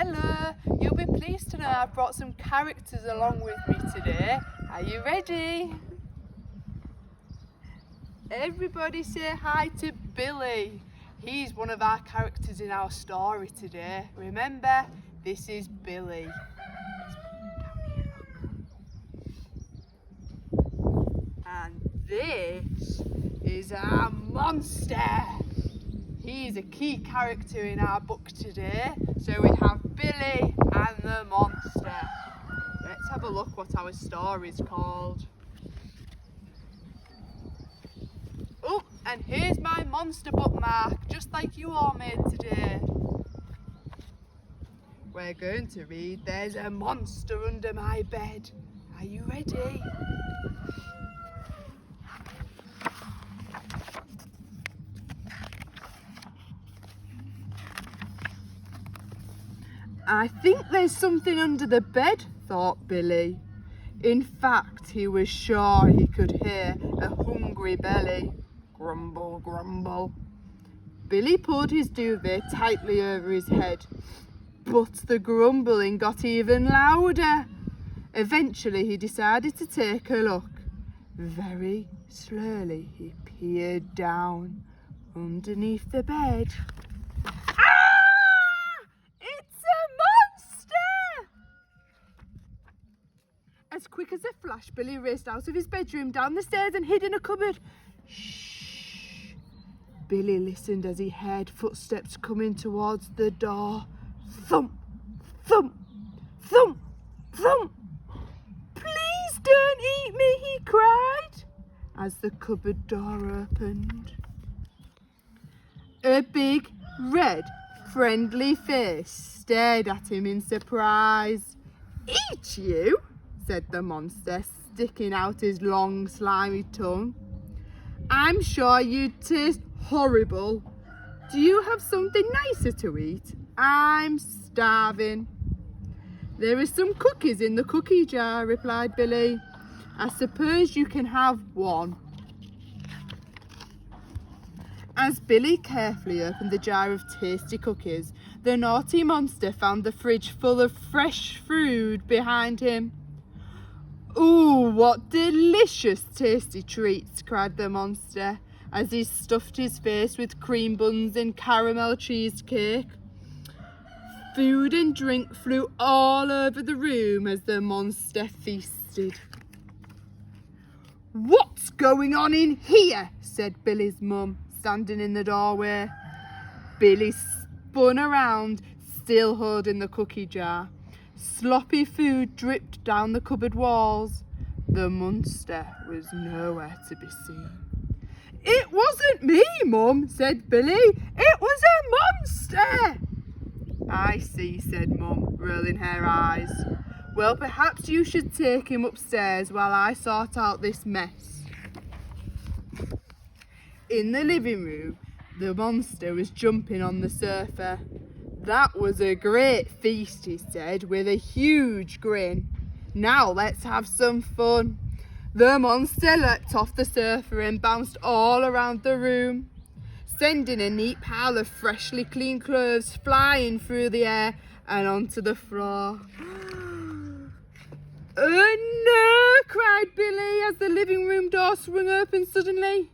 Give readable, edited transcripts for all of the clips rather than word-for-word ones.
Hello, you'll be pleased to know I've brought some characters along with me today. Are you ready? Everybody say hi to Billy. He's one of our characters in our story today. Remember, this is Billy. And this is our monster. He's a key character in our book today. So we have Billy and the monster. Let's have a look what our story's called. Oh, and here's my monster bookmark, just like you all made today. We're going to read There's a Monster Under My Bed. Are you ready? I think there's something under the bed, thought Billy. In fact, he was sure he could hear a hungry belly. Grumble, grumble. Billy pulled his duvet tightly over his head, but the grumbling got even louder. Eventually, he decided to take a look. Very slowly, he peered down underneath the bed. As quick as a flash, Billy raced out of his bedroom, down the stairs and hid in a cupboard. Shh! Billy listened as he heard footsteps coming towards the door. Thump! Thump! Thump! Thump! Please don't eat me, he cried, as the cupboard door opened. A big, red, friendly face stared at him in surprise. Eat you? Said the monster, sticking out his long, slimy tongue. I'm sure you taste horrible. Do you have something nicer to eat? I'm starving. There are some cookies in the cookie jar, replied Billy. I suppose you can have one. As Billy carefully opened the jar of tasty cookies, the naughty monster found the fridge full of fresh food behind him. Ooh, what delicious tasty treats, cried the monster as he stuffed his face with cream buns and caramel cheesecake. Food and drink flew all over the room as the monster feasted. What's going on in here? Said Billy's mum, standing in the doorway. Billy spun around, still holding the cookie jar. Sloppy food dripped down the cupboard walls. The monster was nowhere to be seen. It wasn't me, Mum, said Billy. It was a monster. I see, said Mum, rolling her eyes. Well, perhaps you should take him upstairs while I sort out this mess. In the living room, the monster was jumping on the sofa. That was a great feast, he said, with a huge grin. Now let's have some fun. The monster leapt off the sofa and bounced all around the room, sending a neat pile of freshly clean clothes flying through the air and onto the floor. Oh no, cried Billy as the living room door swung open suddenly.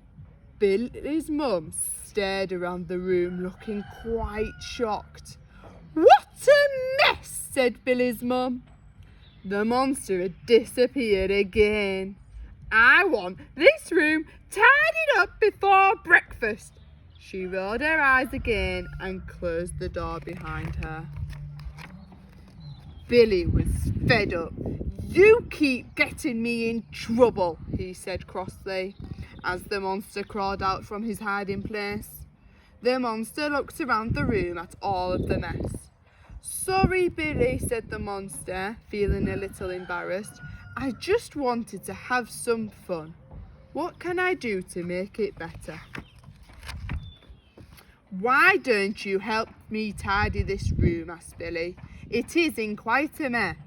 Billy's mum stared around the room, looking quite shocked. What a mess, said Billy's mum. The monster had disappeared again. I want this room tidied up before breakfast. She rolled her eyes again and closed the door behind her. Billy was fed up. You keep getting me in trouble, he said crossly, as the monster crawled out from his hiding place. The monster looked around the room at all of the mess. Sorry, Billy, said the monster, feeling a little embarrassed. I just wanted to have some fun. What can I do to make it better? Why don't you help me tidy this room, asked Billy. It is in quite a mess.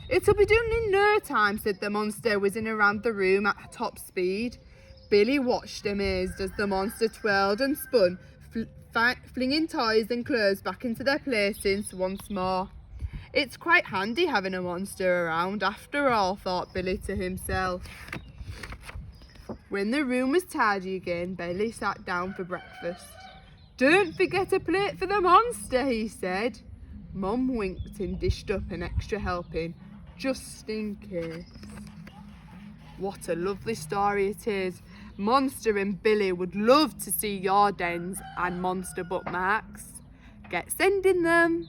It'll be done in no time, said the monster, whizzing around the room at top speed. Billy watched amazed as the monster twirled and spun, flinging toys and clothes back into their places once more. It's quite handy having a monster around after all, thought Billy to himself. When the room was tidy again, Billy sat down for breakfast. "Don't forget a plate for the monster," he said. Mum winked and dished up an extra helping, just in case. What a lovely story it is. Monster and Billy would love to see your dens and monster bookmarks. Get sending them.